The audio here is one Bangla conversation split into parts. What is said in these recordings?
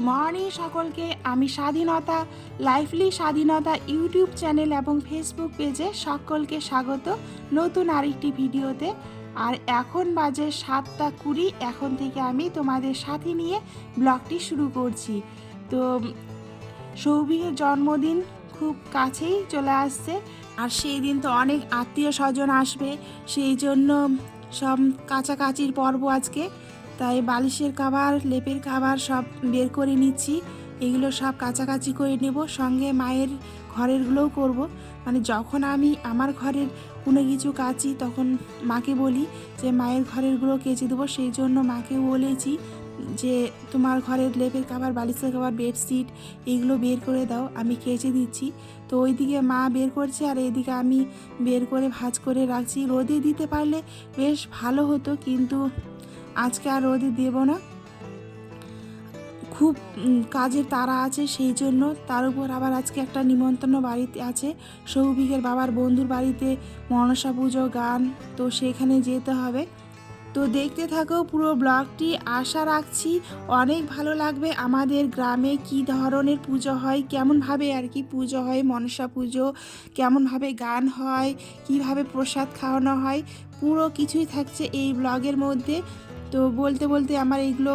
গুড মর্নিং সকলকে। আমি স্বাধীনতা লাইফলি স্বাধীনতা ইউটিউব চ্যানেল এবং ফেসবুক পেজে সকলকে স্বাগত নতুন আরেকটি ভিডিওতে। আর এখন বাজে 7:20। এখন থেকে আমি তোমাদের সাথে নিয়ে ব্লগটি শুরু করছি। তো সৌভিকের জন্মদিন খুব কাছেই চলে আসছে, আর সেই দিন তো অনেক আত্মীয় স্বজন আসবে, সেই জন্য সব কাছাকাছির পর্ব আজকে। তাই বালিশের কাভার, লেপের কাভার সব বের করে নিচ্ছি। এগুলো সব কাছাকাছি করে নেব, সঙ্গে মায়ের ঘরেরগুলোও করব। মানে যখন আমি আমার ঘরের কোনো কিছু কাচি তখন মাকে বলি যে মায়ের ঘরেরগুলো কেচে দেবো। সেই জন্য মাকে বলেছি যে তোমার ঘরের লেপের কাভার, বালিশের কাভার, বেডশিট এগুলো বের করে দাও, আমি কেচে দিচ্ছি। তো ওইদিকে মা বের করছে আর এইদিকে আমি বের করে ভাঁজ করে রাখছি। রোদে দিতে পারলে বেশ ভালো হতো, কিন্তু আজকে আর রোদে দেব না, খুব কাজের তাড়া আছে সেই জন্য। তার উপর আবার আজকে একটা নিমন্ত্রণ বাড়িতে আছে, সৌভিকের বাবার বন্ধুর বাড়িতে মনসা পুজো, গান, তো সেখানে যেতে হবে। তো দেখতে থাকো পুরো ব্লগটি, আশা রাখছি অনেক ভালো লাগবে। আমাদের গ্রামে কি ধরনের পুজো হয়, কেমনভাবে আর কি পুজো হয়, মনসা পুজো কেমনভাবে গান হয়, কিভাবে প্রসাদ খাওয়ানো হয়, পুরো কিছুই থাকছে এই ব্লগের মধ্যে। তো বলতে বলতে আমার এইগুলো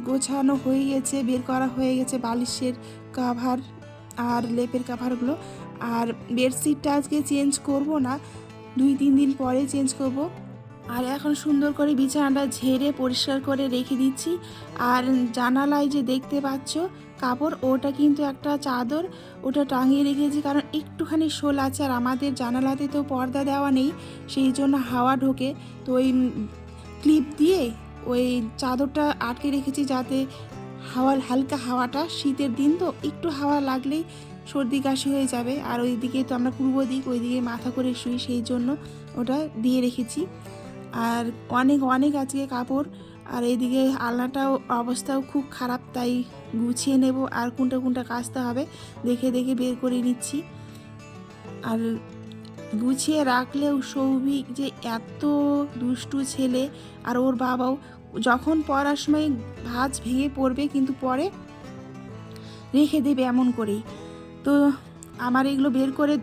গোছানো হয়ে গেছে, বের করা হয়ে গেছে, বালিশের কাভার আর লেপের কাভারগুলো। আর বেডশিটটা আজকে চেঞ্জ করব না, 2-3 দিন পরে চেঞ্জ করব। আর এখন সুন্দর করে বিছানাটা ঝেড়ে পরিষ্কার করে রেখে দিচ্ছি। আর জানালায় যে দেখতে পাচ্ছ কাপড়, ওটা কিন্তু একটা চাদর, ওটা টাঙিয়ে রেখেছি, কারণ একটুখানি শোল আছে। আর আমাদের জানালাতে তো পর্দা দেওয়া নেই, সেই জন্য হাওয়া ঢোকে। তো ওই ক্লিপ দিয়ে ওই চাদরটা আটকে রেখেছি, যাতে হালকা হাওয়াটা, শীতের দিন তো একটু হাওয়া লাগলেই সর্দি কাশি হয়ে যাবে। আর ওইদিকে তো আমরা পূর্ব দিক, ওইদিকে মাথা করে শুই, সেই জন্য ওটা দিয়ে রেখেছি। আর অনেক অনেক আজকে কাপড়। আর এইদিকে আলনাটাও অবস্থাও খুব খারাপ, তাই গুছিয়ে নেব। আর কোনটা কোনটা কাচতে হবে দেখে দেখে বের করে নিচ্ছি। আর গুছিয়ে রাখলেও সৌভিক যে এত দুষ্টু ছেলে, আর ওর বাবাও যখন পড়ার সময় ভাঁজ ভেঙে পড়বে, কিন্তু পরে রেখে দেবে এমন করেই। তো আমার এগুলো বের করে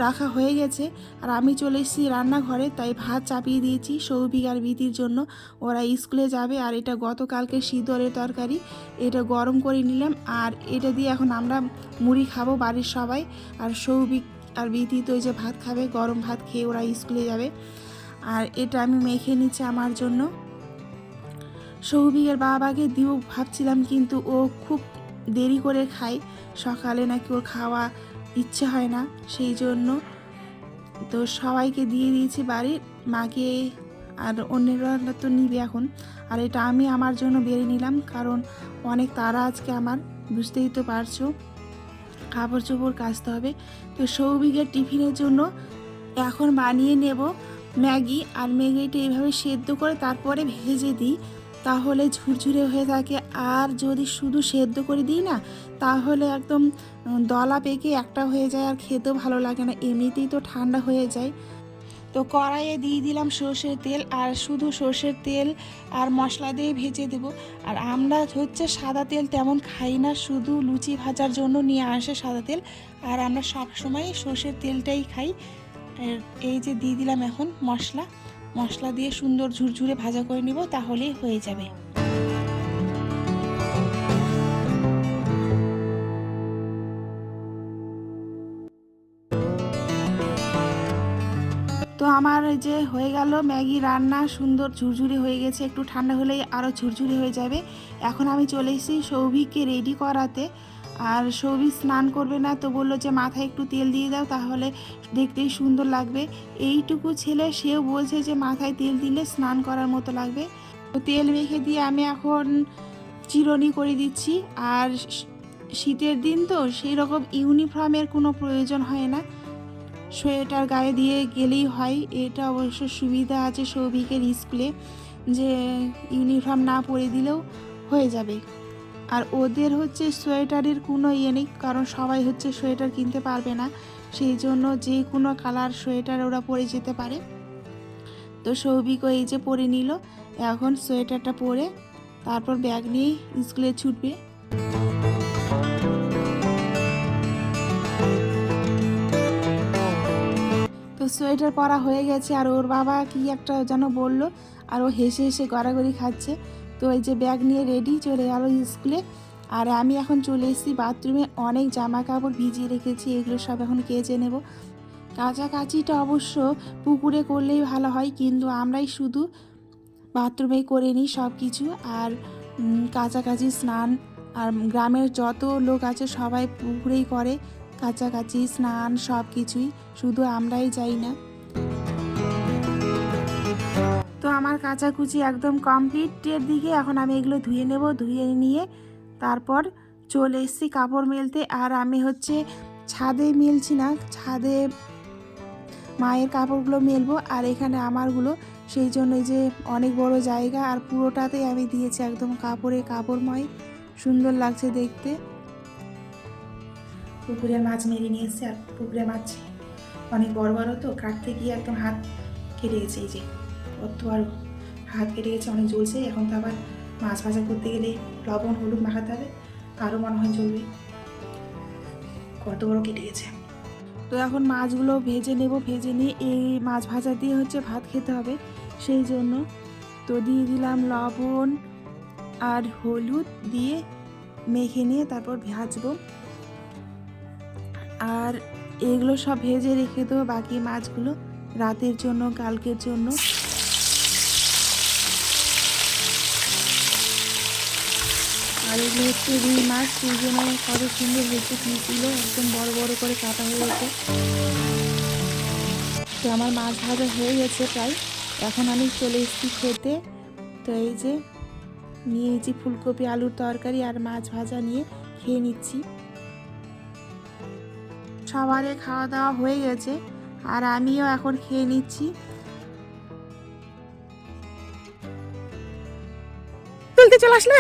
রাখা হয়ে গেছে, আর আমি চলে এসেছি রান্নাঘরে। তাই ভাত চাপিয়ে দিয়েছি সৌভিক আর বিতির জন্য, ওরা স্কুলে যাবে। আর এটা গতকালকে সিঁদুরের তরকারি, এটা গরম করে নিলাম। আর এটা দিয়ে এখন আমরা মুড়ি খাবো বাড়ির সবাই। আর সৌভিক আর বিতি তো ওই যে ভাত খাবে, গরম ভাত খেয়ে ওরা স্কুলে যাবে। আর এটা আমি মেখে নিচ্ছি আমার জন্য। সৌভিকের বাবাকে দিও ভাবছিলাম, কিন্তু ও খুব দেরি করে খায়, সকালে নাকি ওর খাওয়া ইচ্ছে হয় না, সেই জন্য। তো সবাইকে দিয়ে দিয়েছি বাড়ির, মাকে আর অন্যরা তো নিবে এখন। আর এটা আমি আমার জন্য বেড়ে নিলাম, কারণ অনেক তাড়া আজকে আমার, বুঝতেই তো পারছো, কাপড় চোপড় কাচতে হবে। তো সৌভিকের টিফিনের জন্য এখন বানিয়ে নেব ম্যাগি। আর ম্যাগিটা এইভাবে সেদ্ধ করে তারপরে ভেজে দিই, তাহলে ঝুরঝুরে হয়ে থাকে। আর যদি শুধু সেদ্ধ করে দিই না, তাহলে একদম দলা পেকে একটা হয়ে যায়, আর খেতেও ভালো লাগে না, এমনিতেই তো ঠান্ডা হয়ে যায়। তো কড়াইয়ে দিয়ে দিলাম সর্ষের তেল, আর শুধু সর্ষের তেল আর মশলা দিয়ে ভেজে দেব। আর আমরা হচ্ছে সাদা তেল তেমন খাই না, শুধু লুচি ভাজার জন্য নিয়ে আসে সাদা তেল, আর আমরা সবসময় সর্ষের তেলটাই খাই। আর এই যে দিয়ে দিলাম এখন মশলা দিয়ে সুন্দর ঝুরঝুরে ভাজা করে নিব, তাহলেই হয়ে যাবে। তো আমার যে হয়ে গেল ম্যাগি রান্না, সুন্দর ঝুরঝুরি হয়ে গেছে, একটু ঠান্ডা হলেই আরও ঝুরঝুরি হয়ে যাবে। এখন আমি চলে এসেছি সৌভিককে রেডি করাতে। আর সৌভিক স্নান করবে না, তো বললো যে মাথায় একটু তেল দিয়ে দাও, তাহলে দেখতেই সুন্দর লাগবে। এইটুকু ছেলে, সেও বলছে যে মাথায় তেল দিলে স্নান করার মতো লাগবে। তো তেল মেখে দিয়ে আমি এখন চিরুনি করে দিচ্ছি। আর শীতের দিন তো সেই রকম ইউনিফর্মের কোনো প্রয়োজন হয় না, সোয়েটার গায়ে দিয়ে গেলেই হয়। এটা অবশ্য সুবিধা আছে সৌভিকের স্কুলে, যে ইউনিফর্ম না পরে দিলেও হয়ে যাবে। আর ওদের হচ্ছে সোয়েটারের কোনো ইয়ে নেই, কারণ সবাই হচ্ছে সোয়েটার কিনতে পারবে না, সেই জন্য যে কোনো কালার সোয়েটার ওরা পরে যেতে পারে। তো সৌভিকও এই যে পরে নিল, এখন সোয়েটারটা পরে তারপর ব্যাগ নিয়ে স্কুলে ছুটবে। তো সোয়েটার পরা হয়ে গেছে, আর ওর বাবা কি একটা যেন বললো, আর ও হেসে হেসে গড়াগড়ি খাচ্ছে। তো এই যে ব্যাগ নিয়ে রেডি চলে গেল স্কুলে। আর আমি এখন চলে এসেছি বাথরুমে, অনেক জামা কাপড় ভিজিয়ে রেখেছি, এগুলো সব এখন কেচে নেব। কাচাকাচিটা অবশ্য পুকুরে করলেই ভালো হয়, কিন্তু আমরাই শুধু বাথরুমেই করে নিই সব কিছু। আর কাচাকাচি স্নান, আর গ্রামের যত লোক আছে সবাই পুকুরেই করে কাচাকাচি স্নান সব কিছুই, শুধু আমরাই যাই না। তো আমার কাচাকুচি একদম কমপ্লিটের দিকে, এখন আমি এগুলো ধুয়ে নেব, ধুয়ে নিয়ে তারপর চলে এসেছি কাপড় মেলতে। আর আমি হচ্ছে ছাদে মেলছি না, ছাদে মায়ের কাপড়গুলো মেলবো, আর এখানে আমারগুলো, সেই জন্য এই যে অনেক বড় জায়গা, আর পুরোটাতেই আমি দিয়েছি একদম কাপড়ময়, সুন্দর লাগছে দেখতে। পুকুরের মাছ মেরে নিয়ে এসছে, আর পুকুরের মাছ অনেক বড় বড়, তো কাটতে গিয়ে একদম হাত কেটে গেছে, এই যে কত বড় হাত কেটে গেছে, অনেক জ্বলছে। এখন তো আবার মাছ ভাজা করতে গেলে লবণ হলুদ মাখাতে হবে, আরও মনে হয় জ্বলবে, কত বড় কেটে গেছে। তো এখন মাছগুলো ভেজে নেব, ভেজে নিয়ে এই মাছ ভাজা দিয়ে হচ্ছে ভাত খেতে হবে, সেই জন্য তো দিয়ে দিলাম লবণ আর হলুদ দিয়ে মেখে নিয়ে তারপর ভাজবো। আর এগুলো সব ভেজে রেখে দেবো, বাকি মাছগুলো রাতের জন্য, কালকের জন্য। আর এগুলো হচ্ছে রুই মাছ, সেই জন্য কত সুন্দর হয়েছে পিসগুলো, একদম বড় বড় করে কাটা হয়ে গেছে। তো আমার মাছ ভাজা হয়ে গেছে প্রায়, এখন আমি চলে এসেছি খেতে। তো এই যে নিয়েছি ফুলকপি আলুর তরকারি আর মাছ ভাজা নিয়ে খেয়ে নিচ্ছি। সবারই খাওয়া দাওয়া হয়ে গেছে, আর আমিও এখন খেয়ে নিচ্ছি। তুলতে চলে আসলে,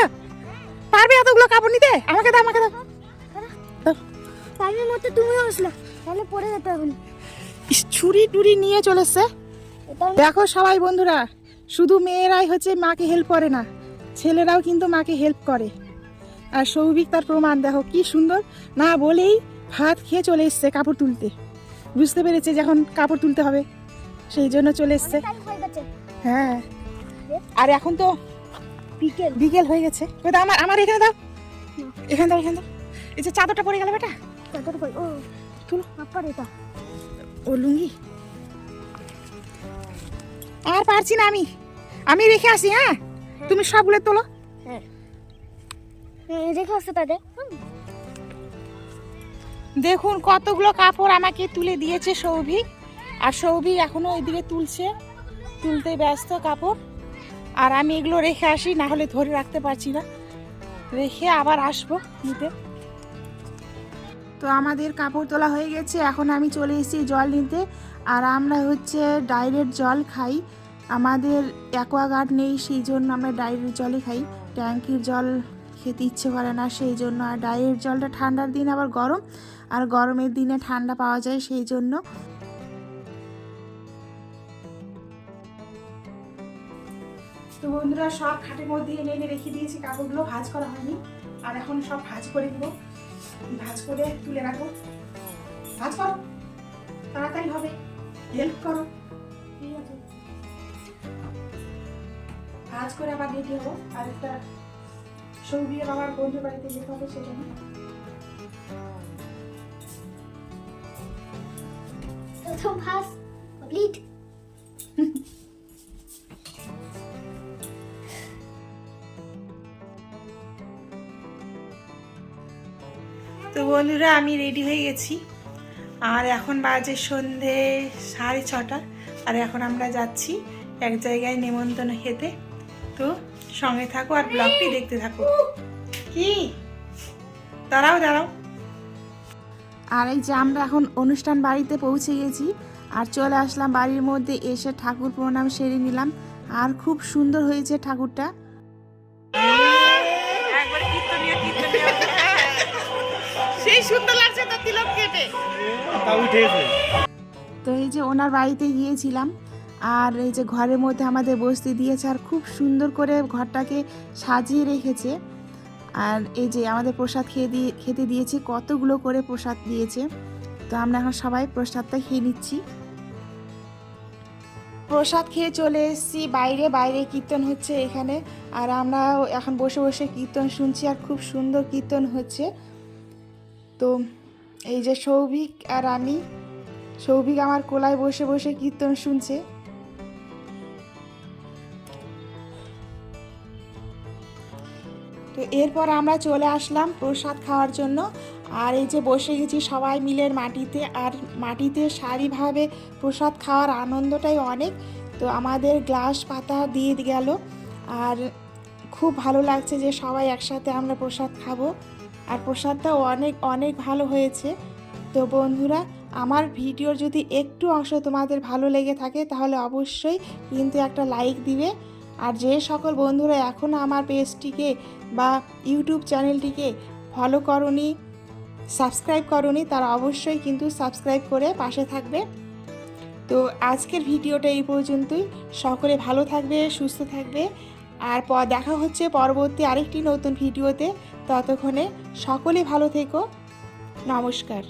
পারবে এতগুলো কাপড় নিতে? আমাকে দাও, আমাকে দাও। টাইমের মধ্যে তুমিও আসলে, তাহলে পড়ে যেতে হবে। ছুরি টুরি নিয়ে চলেছে। দেখো সবাই বন্ধুরা, শুধু মেয়েরাই হচ্ছে মাকে হেল্প করে না, ছেলেরাও কিন্তু মাকে হেল্প করে। আর সৌভিক তার প্রমাণ, দেখো কি সুন্দর, না বলেই ভাত খেয়ে চলে এসছে কাপড় তুলতে, বুঝতে পেরেছে যখন কাপড় তুলতে হবে, সেই জন্য চলে এসছে। হ্যাঁ, আর এখন তো বিকেল হয়ে গেছে। আমার এখানে দাও, এখানে দাও, এখানে দাও। এই যে চাদরটা পড়ে গেল বেটা, চাদর কই? ও তুলো, আপনার এটা ও লুঙ্গি। আর পারছি না, আমি রেখে আসি। হ্যাঁ, তুমি সবগুলো তোলো। হ্যাঁ রেখে আসতে তাদের। দেখুন কতগুলো কাপড় আমাকে তুলে দিয়েছে সৌভিক, আর সৌভিক এখনো ওইদিকে তুলতে ব্যস্ত কাপড়। আর আমি এগুলো রেখে আসি, না হলে ধরে রাখতে পারছি না, রেখে আবার আসবো নিতে। তো আমাদের কাপড় তোলা হয়ে গেছে, এখন আমি চলে এসেছি জল নিতে। আর আমরা হচ্ছে ডাইরেক্ট জল খাই, আমাদের অ্যাকোয়াগার্ড নেই, সেই জন্য আমরা ডাইরেক্ট জলই খাই, ট্যাঙ্কির জল খেতে ইচ্ছে করে না, সেই জন্য। আর ডাইরেক্ট জলটা ঠান্ডার দিনে আবার গরম, আর গরমের দিনে ঠান্ডা পাওয়া যায়, সেই জন্য। তো বন্ধুরা, সব খাটের মধ্যে এনে রেখে দিয়েছি, কাপড়গুলো ভাঁজ করা হয়নি, আর এখন সব ভাঁজ করে দেবো, ভাঁজ করে তুলে রাখো। ভাঁজ করো, তাড়াতাড়ি হবে, হেল্প করো। ঠিক আছে, ভাঁজ করে আবার রেডি হবো, আর একটা সৌভিকের বাবার বন্ধুর বাড়িতে যেতে হবে, সেজন্য। তো ভাস কমপ্লিট। তো বন্ধুরা, আমি রেডি হয়ে গেছি, আর এখন বাজে সন্ধে 6:30, আর এখন আমরা যাচ্ছি এক জায়গায় নেমন্তন্ন খেতে। তো সঙ্গে থাকো আর ব্লগটি দেখতে থাকো। কি দাঁড়াও। আর এই যে আমরা এখন অনুষ্ঠান বাড়িতে পৌঁছে গেছি, আর চলে আসলাম বাড়ির মধ্যে, এসে ঠাকুর প্রণাম সেরে নিলাম, আর খুব সুন্দর হয়েছে ঠাকুরটা। সেই সুন্দর লাগছে তো তিলক কেটে। তো এই যে ওনার বাড়িতে গিয়েছিলাম, আর এই যে ঘরের মধ্যে আমাদের বসতে দিয়েছে, আর খুব সুন্দর করে ঘরটাকে সাজিয়ে রেখেছে। আর এই যে আমাদের প্রসাদ খেতে দিয়েছে, কতগুলো করে প্রসাদ দিয়েছে। তো আমরা এখন সবাই প্রসাদটা খেয়ে নিচ্ছি। প্রসাদ খেয়ে চলে এসেছি বাইরে, বাইরে কীর্তন হচ্ছে এখানে, আর আমরা এখন বসে বসে কীর্তন শুনছি, আর খুব সুন্দর কীর্তন হচ্ছে। তো এই যে সৌভিক আর আমি, সৌভিক আমার কোলায় বসে বসে কীর্তন শুনছে। তো এরপর আমরা চলে আসলাম প্রসাদ খাওয়ার জন্য। আর এই যে বসে গেছি সবাই মিলে মাটিতে, আর মাটিতে সারিভাবে প্রসাদ খাওয়ার আনন্দটাই অনেক। তো আমাদের গ্লাস পাতা দিয়ে গেল, আর খুব ভালো লাগছে যে সবাই একসাথে আমরা প্রসাদ খাবো, আর প্রসাদটাও অনেক অনেক ভালো হয়েছে। তো বন্ধুরা, আমার ভিডিওর যদি একটু অংশ তোমাদের ভালো লেগে থাকে তাহলে অবশ্যই কিন্তু একটা লাইক দিবে। আর যে সকল বন্ধুরা এখনও আমার পেজটিকে বা ইউটিউব চ্যানেলটিকে ফলো করনি, সাবস্ক্রাইব করনি, তারা অবশ্যই কিন্তু সাবস্ক্রাইব করে পাশে থাকবে। তো আজকের ভিডিওটা এই পর্যন্তই। সকলে ভালো থাকবে, সুস্থ থাকবে, আর দেখা হচ্ছে পরবর্তী আরেকটি নতুন ভিডিওতে। ততক্ষণে সকলে ভালো থেকো। নমস্কার।